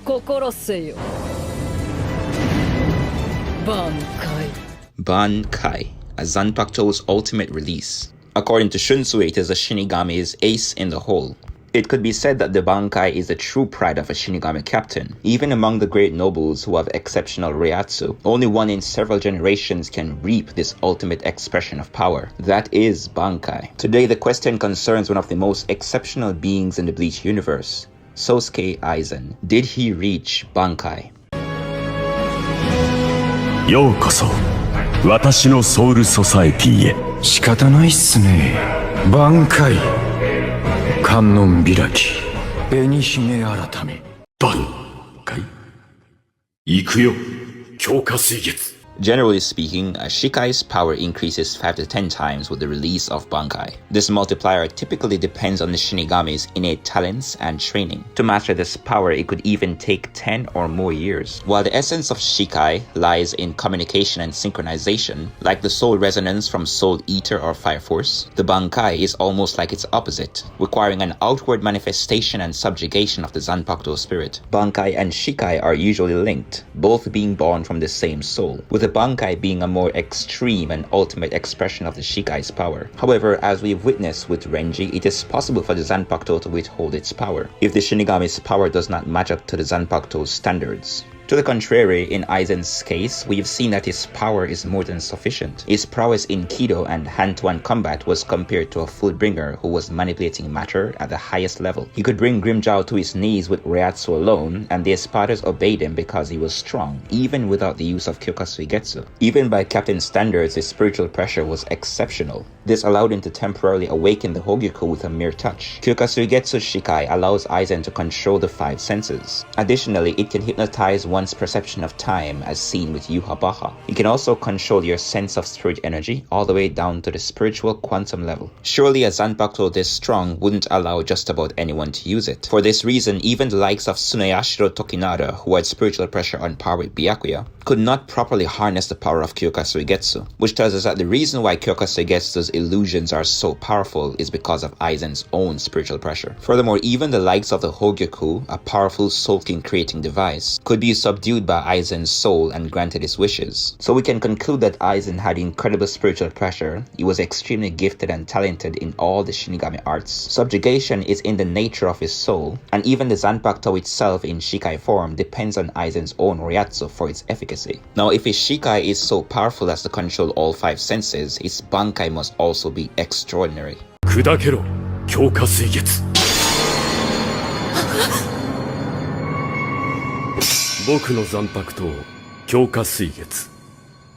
心せよ。Bankai. Bankai, a Zanpakuto's ultimate release. According to Shunsui, it is the Shinigami's ace in the hole. It could be said that the Bankai is the true pride of a Shinigami captain. Even among the great nobles who have exceptional Reiatsu, only one in several generations can reap this ultimate expression of power. That is Bankai. Today the question concerns one of the most exceptional beings in the Bleach universe, Sosuke Aizen. Did he reach Bankai? ようこそ私のソウルソサエティへ。仕方ないっすね。挽回観音開き紅姫改め挽回行くよ強化水月。 Generally speaking, a Shikai's power increases 5 to 10 times with the release of Bankai. This multiplier typically depends on the Shinigami's innate talents and training. To master this power, it could even take 10 or more years. While the essence of Shikai lies in communication and synchronization, like the soul resonance from Soul Eater or Fire Force, the Bankai is almost like its opposite, requiring an outward manifestation and subjugation of the Zanpakuto spirit. Bankai and Shikai are usually linked, both being born from the same soul, with the Bankai being a more extreme and ultimate expression of the Shikai's power. However, as we've witnessed with Renji, it is possible for the Zanpakuto to withhold its power if the Shinigami's power does not match up to the Zanpakuto's standards. To the contrary, in Aizen's case, we've seen that his power is more than sufficient. His prowess in Kido and hand-to-hand combat was compared to a Fullbringer who was manipulating matter at the highest level. He could bring Grimmjow to his knees with Reiatsu alone, and the Espadas obeyed him because he was strong, even without the use of Kyokasuigetsu. Even by Captain standards, his spiritual pressure was exceptional. This allowed him to temporarily awaken the Hogyoku with a mere touch. Kyokasuigetsu Shikai allows Aizen to control the 5 senses. Additionally, it can hypnotize one's perception of time as seen with Yuha Baha. It can also control your sense of spirit energy all the way down to the spiritual quantum level. Surely a Zanpakuto this strong wouldn't allow just about anyone to use it. For this reason, even the likes of Tsuneyashiro Tokinara, who had spiritual pressure on par with Byakuya, could not properly harness the power of Kyokasuigetsu, which tells us that the reason why Kyokasuigetsu's illusions are so powerful is because of Aizen's own spiritual pressure. Furthermore, even the likes of the Hogyoku, a powerful soul-king creating device, could be subdued by Aizen's soul and granted his wishes. So we can conclude that Aizen had incredible spiritual pressure. He was extremely gifted and talented in all the Shinigami arts. Subjugation is in the nature of his soul, and even the Zanpakuto itself in Shikai form depends on Aizen's own Reiatsu for its efficacy. Now, if his Shikai is so powerful as to control all 5 senses, his Bankai must also be extraordinary. 砕けろ強化水月。僕の残白と強化水月。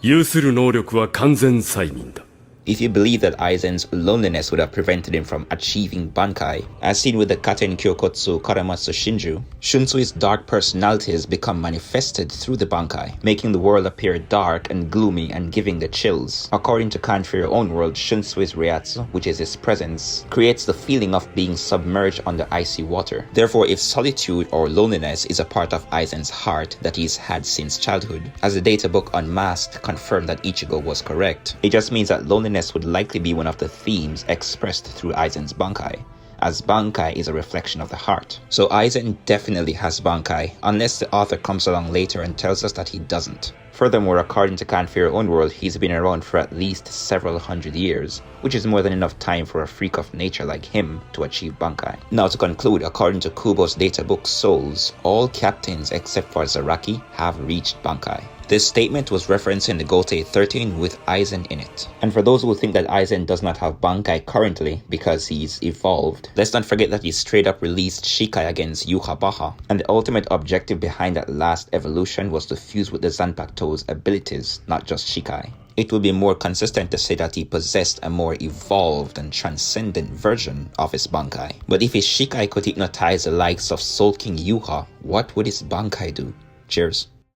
有する能力は完全催眠だ。 If you believe that Aizen's loneliness would have prevented him from achieving Bankai, as seen with the Katen Kyokotsu Karamatsu Shinju, Shunsui's dark personalities become manifested through the Bankai, making the world appear dark and gloomy and giving the chills. According to Khan for Your Own World, Shunsui's Reiatsu, which is his presence, creates the feeling of being submerged under icy water. Therefore, if solitude or loneliness is a part of Aizen's heart that he's had since childhood, as the data book Unmasked confirmed that Ichigo was correct, it just means that loneliness would likely be one of the themes expressed through Aizen's Bankai, as Bankai is a reflection of the heart. So Aizen definitely has Bankai, unless the author comes along later and tells us that he doesn't. Furthermore, according to Khan for Your Own World, he's been around for at least several hundred years, which is more than enough time for a freak of nature like him to achieve Bankai. Now to conclude, according to Kubo's data book Souls, all captains except for Zaraki have reached Bankai. This statement was referenced in the Gotei 13 with Aizen in it. And for those who think that Aizen does not have Bankai currently because he's evolved, let's not forget that he straight up released Shikai against Yuha Baha, and the ultimate objective behind that last evolution was to fuse with the Zanpakuto's abilities, not just Shikai. It would be more consistent to say that he possessed a more evolved and transcendent version of his Bankai. But if his Shikai could hypnotize the likes of Soul King Yuha, what would his Bankai do? Cheers.